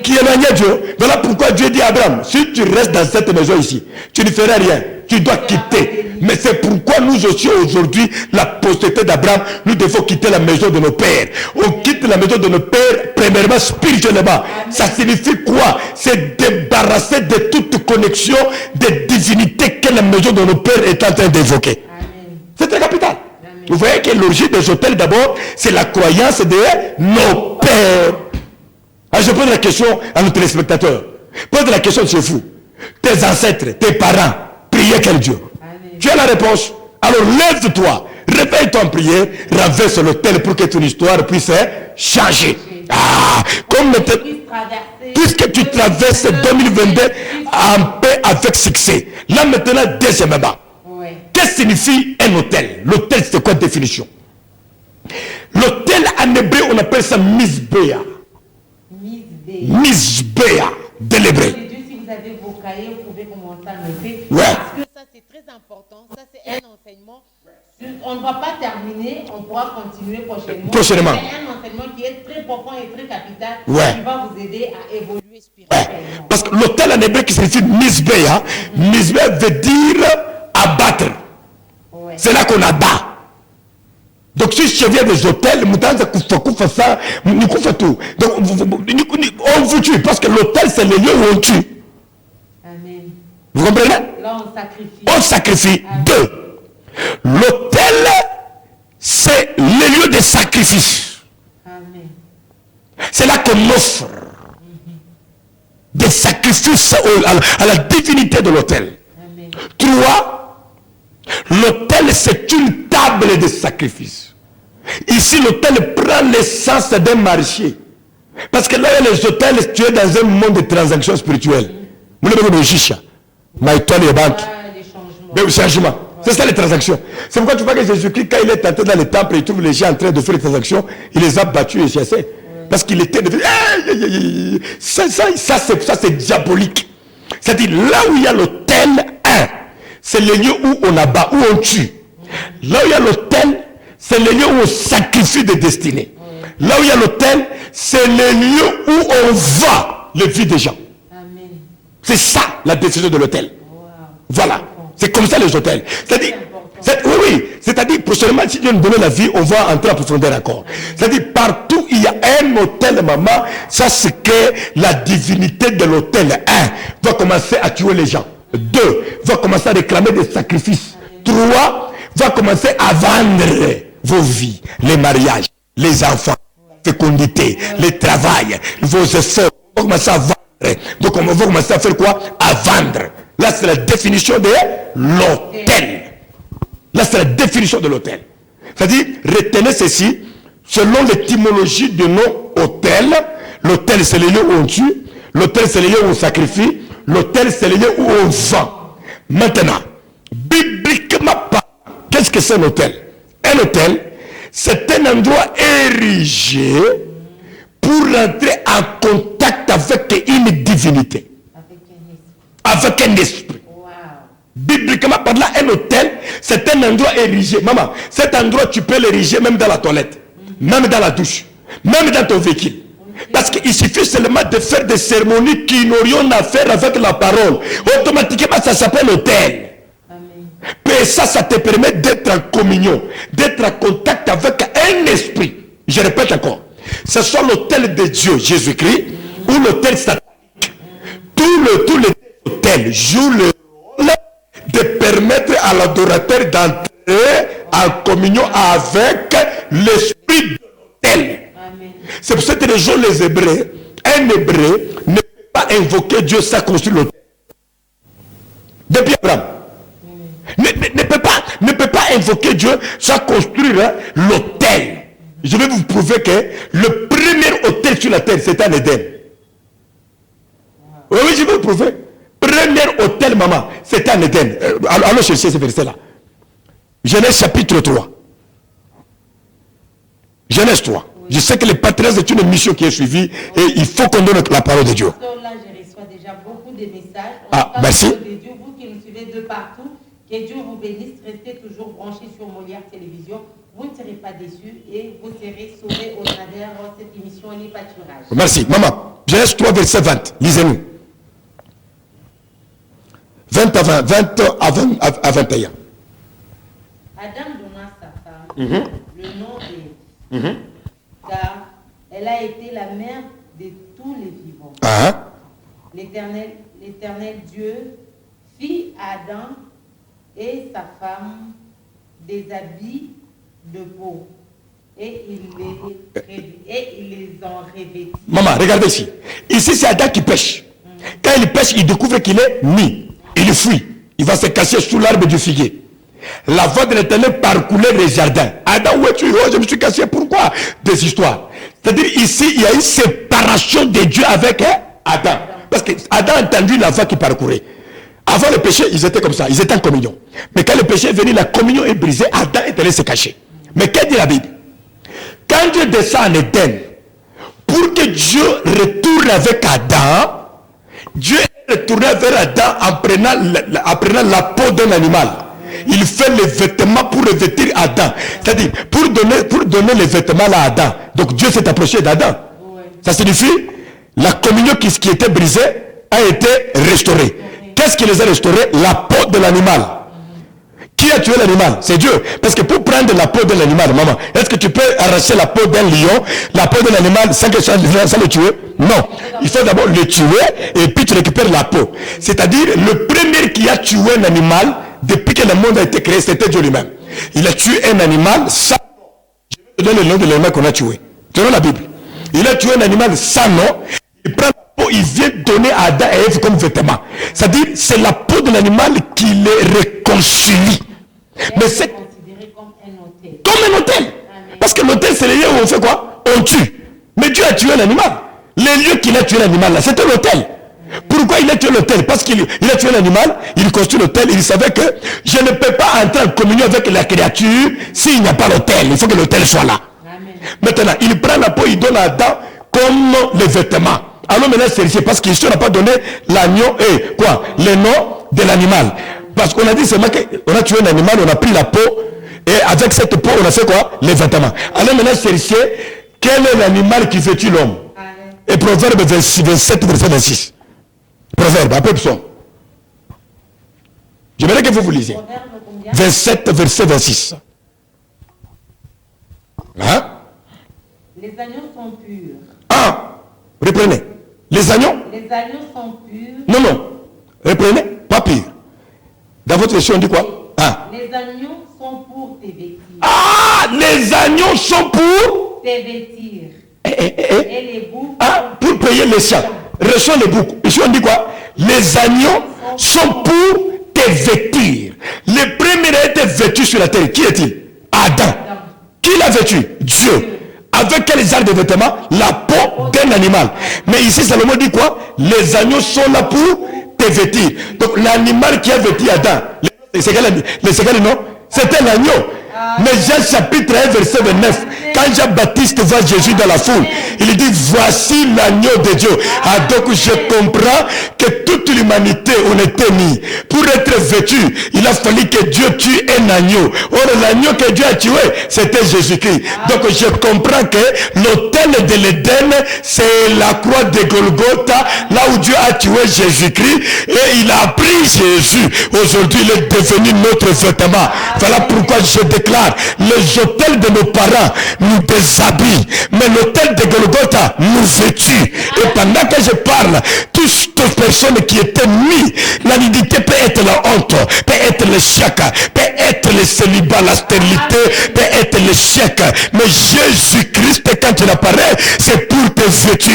qui éloignaient Dieu. Voilà pourquoi Dieu dit à Abraham, si tu restes dans cette maison ici, tu ne feras rien. Tu dois quitter. Mais c'est pourquoi nous aussi aujourd'hui, la postérité d'Abraham, nous devons quitter la maison de nos pères. On quitte la maison de nos pères, premièrement spirituellement. Amen. Ça signifie quoi? C'est débarrasser de toute connexion des divinités que la maison de nos pères est en train d'évoquer. C'est très capital. Amen. Vous voyez que l'origine des hôtels d'abord, c'est la croyance de nos pères. Alors je pose la question à nos téléspectateurs. Pose la question chez vous. Tes ancêtres, tes parents, priaient quel Dieu? Amen. Tu as la réponse. Alors lève-toi, réveille-toi en prière, renverse l'autel pour que ton histoire puisse changer. Ah, comme maintenant, puisque tu traverses 2022 en paix avec succès. Là maintenant, deuxièmement, qu'est-ce que signifie un hôtel? L'hôtel, c'est quoi définition? L'hôtel en hébreu, on appelle ça Misbéa. Misbéa, de l'hébreu.
Si vous avez vos cahiers, vous pouvez commencer à noter.
Ouais.
Parce que ça, c'est très important. Ça, c'est un enseignement. On ne va pas terminer, on pourra continuer prochainement.
Prochainement.
C'est un enseignement qui est très profond et très capital.
Ouais.
Qui va vous aider à évoluer spirituellement.
Ouais. Parce que l'hôtel en hébreu qui signifie Misbéa, Misbéa veut dire abattre.
Ouais.
C'est là qu'on abat. Donc si je viens des hôtels, ça, tout. Donc on vous tue parce que l'hôtel c'est le lieu où on tue.
Amen.
Vous comprenez?
Là on sacrifie.
On sacrifie.
Amen.
Deux. L'hôtel c'est le lieu de sacrifice.
Amen.
C'est là qu'on offre des sacrifices à la divinité de l'hôtel.
Amen.
Trois. L'hôtel c'est une table de sacrifice. Ici l'hôtel prend l'essence d'un marché. Parce que là il y a les hôtels, tu es dans un monde de transactions spirituelles. Vous le voyez, les banques.
Les
changements. C'est ça les transactions. C'est pourquoi tu vois que Jésus-Christ, quand il est entré dans les temples, il trouve les gens en train de faire les transactions, il les a battus et chassés. Parce qu'il était... Ça c'est diabolique. C'est-à-dire là où il y a l'hôtel 1, c'est le lieu où on abat, où on tue. Là où il y a l'hôtel, c'est le lieu où on sacrifie des destinées. Là où il y a l'hôtel, c'est le lieu où on vend les vies des gens.
Amen.
C'est ça la décision de l'hôtel.
Wow.
Voilà. C'est comme ça les hôtels. C'est-à-dire, oui, c'est-à-dire prochainement, si Dieu nous donne la vie, on va entrer en profondeur encore. C'est-à-dire, partout il y a un hôtel, maman, ça c'est que la divinité de l'hôtel, 1, va commencer à tuer les gens. 2, va commencer à réclamer des sacrifices. 3, va commencer à vendre vos vies, les mariages, les enfants, la fécondité, le travail, vos efforts. On va commencer à vendre. Donc on va commencer à faire quoi? À vendre. Là c'est la définition de l'hôtel. Là c'est la définition de l'hôtel. C'est-à-dire, retenez ceci, selon l'étymologie de nos hôtels, l'hôtel c'est le lieu où on tue, l'hôtel c'est le lieu où on sacrifie, l'hôtel c'est le lieu où on vend. Maintenant, bibliquement parlant, qu'est-ce que c'est un hôtel? Un hôtel, c'est un endroit érigé pour rentrer en contact avec une divinité. Avec un esprit.
Wow.
Bibliquement parlant, un hôtel, c'est un endroit érigé. Maman, cet endroit, tu peux l'ériger même dans la toilette, même dans la douche, même dans ton véhicule. Parce qu'il suffit seulement de faire des cérémonies qui n'ont rien à faire avec la parole. Automatiquement, ça s'appelle hôtel. Et ça te permet d'être en communion, d'être en contact avec un esprit. Je répète encore. Ce soit l'hôtel de Dieu, Jésus-Christ, ou l'hôtel satanique. Tous les hôtels jouent le rôle de permettre à l'adorateur d'entrer en communion avec l'esprit de l'hôtel. C'est pour cette raison les Hébreux, un Hébreu ne peut pas invoquer Dieu sans construire l'hôtel. Depuis Abraham. Ne peut pas invoquer Dieu sans construire l'hôtel. Je vais vous prouver que le premier hôtel sur la terre, c'était en Éden. Oui, je vais vous prouver. Premier hôtel, maman, c'était en Éden. Allons chercher ce verset-là. Genèse chapitre 3. Genèse 3. Je sais que le patriarche est une mission qui est suivie et il faut qu'on donne la parole de Dieu.
Là, je reçois déjà beaucoup de messages.
Ah, merci.
Vous qui nous suivez de partout, que Dieu vous bénisse. Restez toujours branchés sur Molière Télévision. Vous ne serez pas déçus et vous serez sauvés au travers de cette émission Les Pâturages.
Merci. Maman, Genèse 3, verset 20. Lisez-nous. 20 à 21.
Adam donna sa femme le nom d'Ève, car elle a été la mère de tous les vivants. L'Éternel Dieu fit à Adam et sa femme des habits de peau et il les en revêtit.
Maman, regardez ici. Ici, c'est Adam qui pêche. Quand il pêche, il découvre qu'il est nu. Il fuit. Il va se cacher sous l'arbre du figuier. La voix de l'Éternel parcourait les jardins. Adam, où es-tu? Oh, je me suis caché. Pourquoi? Des histoires. C'est-à-dire ici, il y a une séparation de Dieu avec Adam. Parce que Adam a entendu la voix qui parcourait. Avant le péché, ils étaient comme ça, ils étaient en communion. Mais quand le péché est venu, la communion est brisée, Adam est allé se cacher. Mais qu'est-ce que dit la Bible? Quand Dieu descend en Éden, pour que Dieu retourne avec Adam, Dieu est retourné vers Adam en prenant la peau d'un animal. Il fait les vêtements pour revêtir Adam. C'est-à-dire, pour donner les vêtements à Adam. Donc Dieu s'est approché d'Adam. Ça signifie, la communion qui était brisée a été restaurée. Qu'est-ce qui les a restaurés? La peau de l'animal. Qui a tué l'animal? C'est Dieu. Parce que pour prendre la peau de l'animal, maman, est-ce que tu peux arracher la peau d'un lion, la peau de l'animal sans le tuer? Non. Il faut d'abord le tuer et puis tu récupères la peau. C'est-à-dire, le premier qui a tué un animal, depuis que le monde a été créé, c'était Dieu lui-même. Il a tué un animal sans nom. Je vais te donner le nom de l'animal qu'on a tué. Selon la Bible. Il a tué un animal sans nom. Il prend la peau, il vient donner à Adam et Ève comme vêtement. C'est-à-dire, c'est la peau de l'animal qui les réconcilie. Mais c'est considéré comme un hôtel. Comme un hôtel. Parce que l'hôtel, c'est les lieux où on fait quoi? On tue. Mais Dieu a tué l'animal. Les lieux qu'il a tué l'animal, là, c'était l'hôtel. Pourquoi il a tué l'hôtel? Parce qu'il a tué l'animal, il construit l'hôtel, il savait que je ne peux pas entrer en communion avec la créature s'il n'y a pas l'hôtel. Il faut que l'hôtel soit là. Amen. Maintenant, il prend la peau, il donne à Adam comme les vêtements. Alors maintenant, c'est ici, parce qu'ici, on n'a pas donné l'agneau et quoi? Le nom de l'animal. Parce qu'on a dit seulement qu'on a tué un animal, on a pris la peau, et avec cette peau, on a fait quoi? Les vêtements. Alors maintenant, c'est ici, quel est l'animal qui vêtit l'homme? Et Proverbe 27, verset 26. Proverbe, après psaume. J'aimerais que vous lisiez. 27, verset 26. Hein?
Les agneaux sont purs.
Ah, reprenez. Les agneaux?
Les agneaux sont purs.
Non, non. Reprenez, pas pire. Dans votre version, on dit quoi? Ah.
Les agneaux sont pour te vêtir.
Ah, les agneaux sont pour
te vêtir.
Et les boucs. Ah, pour payer les chiens. Reçois les boucs. Ici, on dit quoi? Les agneaux sont pour te vêtir. Le premier a été vêtu sur la terre. Qui est-il? Adam. Qui l'a vêtu? Dieu. Avec quels arts de vêtements? La peau d'un animal. Mais ici, Salomon dit quoi? Les agneaux sont là pour te vêtir. Donc, l'animal qui a vêtu Adam, c'est quel nom? C'était l'agneau. Mais Jean chapitre 1 verset 29, quand Jean-Baptiste voit Jésus dans la foule, il dit voici l'agneau de Dieu. Ah, donc je comprends que toute l'humanité on était mis. Pour être vêtu, il a fallu que Dieu tue un agneau. Or l'agneau que Dieu a tué, c'était Jésus-Christ. Donc je comprends que l'autel de l'Éden, c'est la croix de Golgotha, là où Dieu a tué Jésus-Christ, et il a pris Jésus. Aujourd'hui, il est devenu notre vêtement. Voilà pourquoi je déclare, les hôtels de nos parents nous déshabillent, mais l'hôtel de Golgotha nous vêtit. Et pendant que je parle, toutes les personnes qui étaient mises, la nudité peut être la honte, peut être le chèque, peut être le célibat, la stérilité, peut être le chèque. Mais Jésus-Christ, quand il apparaît, c'est pour te vêtir.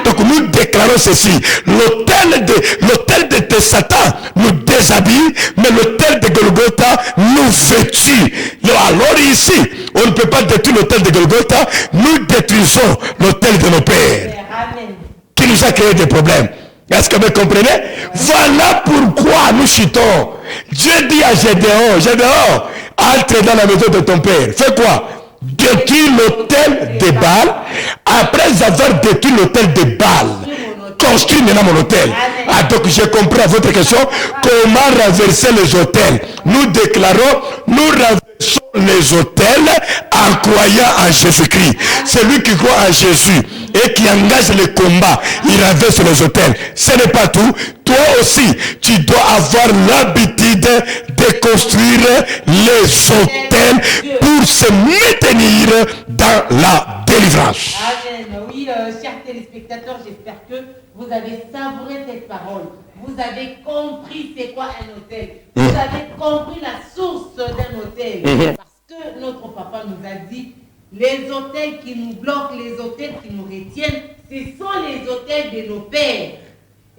Donc nous déclarons ceci, l'hôtel de Satan nous déshabille, mais l'hôtel de Golgotha nous vêtit. Alors ici, on ne peut pas détruire l'hôtel de Golgotha, nous détruisons l'hôtel de nos pères. Amen. Qui nous a créé des problèmes. Est-ce que vous comprenez? Voilà pourquoi nous chutons. Dieu dit à Gédéon, entre dans la maison de ton père. Fais quoi? Détruis l'hôtel de Baal. Après avoir détruit l'hôtel de Baal, construis maintenant mon hôtel. Ah, donc j'ai compris à votre question comment renverser les hôtels. Nous déclarons, nous renversons les hôtels en croyant en Jésus-Christ. Celui qui croit en Jésus et qui engage le combat, il renverse les hôtels. Ce n'est pas tout. Toi aussi, tu dois avoir l'habitude de construire les hôtels pour se maintenir dans la délivrance.
Amen. Oui, chers téléspectateurs, j'espère que vous avez savouré cette parole. Vous avez compris c'est quoi un hôtel. Vous avez compris la source d'un hôtel. Parce que notre papa nous a dit, les hôtels qui nous bloquent, les hôtels qui nous retiennent, ce sont les hôtels de nos pères.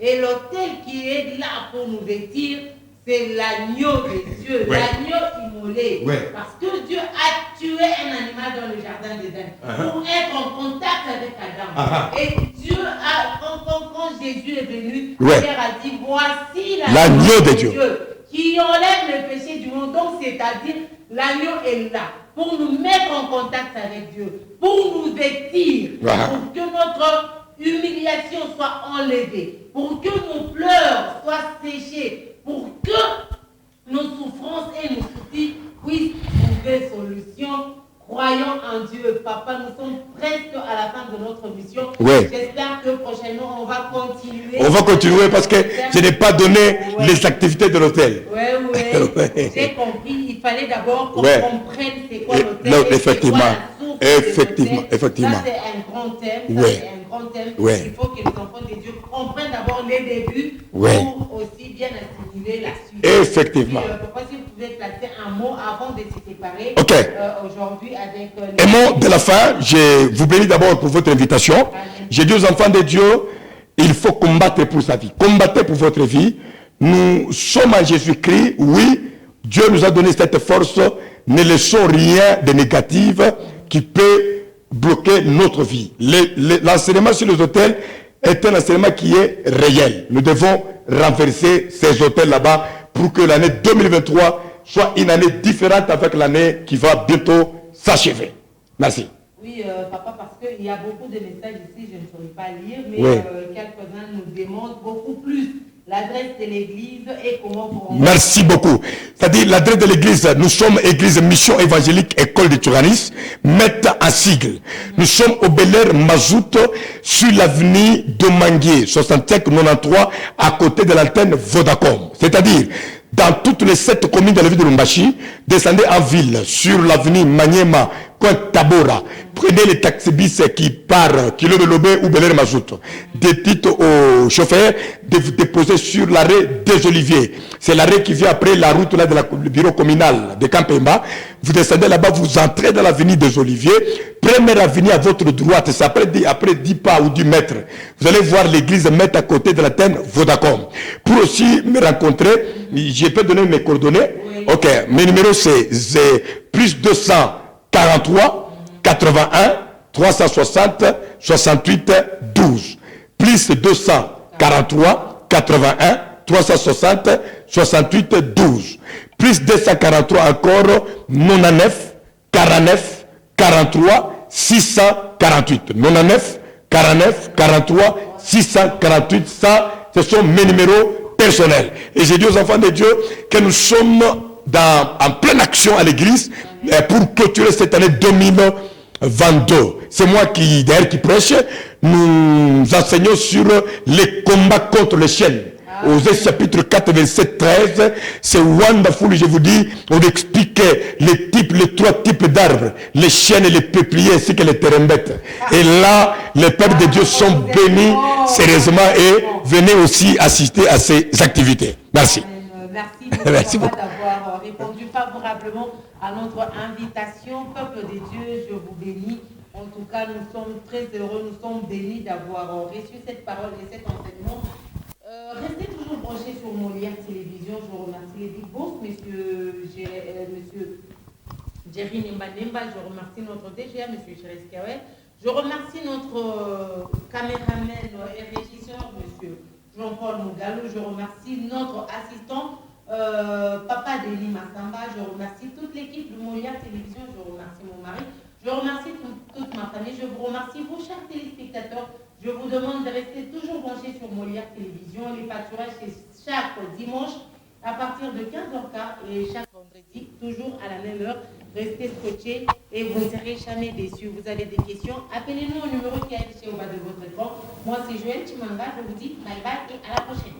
Et l'hôtel qui est là pour nous vêtir, c'est l'agneau de Dieu, l'agneau immolé. Parce que Dieu a tué un animal dans le jardin d'Éden pour être en contact avec Adam. Et Dieu quand Jésus est venu, Pierre a dit, voici
l'agneau de Dieu
qui enlève le péché du monde. Donc, c'est-à-dire, l'agneau est là pour nous mettre en contact avec Dieu, pour nous vêtir, pour que notre humiliation soit enlevée, pour que nos pleurs soient séchés, pour que nos souffrances et nos soucis puissent trouver solution. Croyons en Dieu. Papa, nous sommes presque à la fin de notre mission. J'espère que prochainement, on va continuer. On va continuer
parce que je n'ai pas donné les activités de l'hôtel.
J'ai compris. Il fallait d'abord qu'on comprenne c'est quoi l'hôtel.
Effectivement. Effectivement.
Ça, c'est un grand thème. Il faut que les enfants de Dieu comprennent d'abord les débuts pour aussi bien assimiler la suite.
Effectivement.
Pourquoi si vous pouvez placer un mot avant de se séparer aujourd'hui avec
un mot de la fin, je vous bénis d'abord pour votre invitation. J'ai dit aux enfants de Dieu, il faut combattre pour sa vie. Combattez pour votre vie. Nous sommes en Jésus-Christ. Oui, Dieu nous a donné cette force. Ne laissons rien de négatif qui peut bloquer notre vie. L'enseignement sur les hôtels est un enseignement qui est réel. Nous devons renverser ces hôtels là-bas pour que l'année 2023 soit une année différente avec l'année qui va bientôt s'achever. Merci.
Oui, papa, parce qu'il y a beaucoup de messages ici, je ne saurais pas lire, mais quelques-uns nous demandent beaucoup plus l'adresse de l'église et comment vous...
Merci beaucoup. C'est-à-dire l'adresse de l'église, nous sommes église mission évangélique école de Turanis, mettre un sigle. Nous sommes au Bel Air Mazout sur l'avenue de Manguier, 65-93, à côté de l'antenne Vodacom. C'est-à-dire, dans toutes les 7 communes de la ville de Lumbashi, descendez en ville sur l'avenue Maniema, coin Tabora. Prenez les taxi-bis qui partent Kilo de Lobé ou Bel Air Mazout. Dites au chauffeur de vous déposer sur l'arrêt des Oliviers. C'est l'arrêt qui vient après la route là du bureau communal de Campemba. Vous descendez là-bas, vous entrez dans l'avenue des Oliviers. Première avenue à votre droite, c'est après 10 pas ou 10 mètres. Vous allez voir l'église mettre à côté de l'antenne Vodacom. Pour aussi me rencontrer, je peux donner mes coordonnées. Ok, mes numéros c'est plus 243 81 360 68 12. Plus 243 81 360 68 12. Plus 243 encore 99 49 43 648. 99 49 43 648. Ça, ce sont mes numéros personnels. Et j'ai dit aux enfants de Dieu que nous sommes en pleine action à l'église pour clôturer cette année 2022. C'est moi qui prêche. Nous enseignons sur les combats contre les chaînes. Osée chapitre 4, verset 13, c'est wonderful, je vous dis, on explique les 3 types d'arbres, les chênes et les peupliers, ainsi que les terrembettes. Et là, les peuples de Dieu sont bénis sérieusement et venez aussi assister à ces activités. Merci.
Merci beaucoup d'avoir répondu favorablement à notre invitation. Peuple de Dieu, je vous bénis. En tout cas, nous sommes très heureux, nous sommes bénis d'avoir reçu cette parole et cet enseignement. Restez toujours branchés sur Molière Télévision. Je vous remercie les big boss, monsieur Jerry Nemba. Je remercie notre DGA, monsieur Cheres Kawel. Je remercie notre caméraman et régisseur, monsieur Jean-Paul Mougalo. Je remercie notre assistant, Papa Denis Massamba. Je remercie toute l'équipe de Molière Télévision. Je remercie mon mari. Je remercie toute ma famille. Je vous remercie, vous, chers téléspectateurs. Je vous demande de rester toujours branchés sur Molière Télévision. Les pâturages, c'est chaque dimanche à partir de 15h15 et chaque vendredi, toujours à la même heure. Restez scotchés et vous ne serez jamais déçus. Vous avez des questions, appelez-nous au numéro qui est affiché au bas de votre écran. Moi, c'est Joël Chimanga. Je vous dis bye bye et à la prochaine.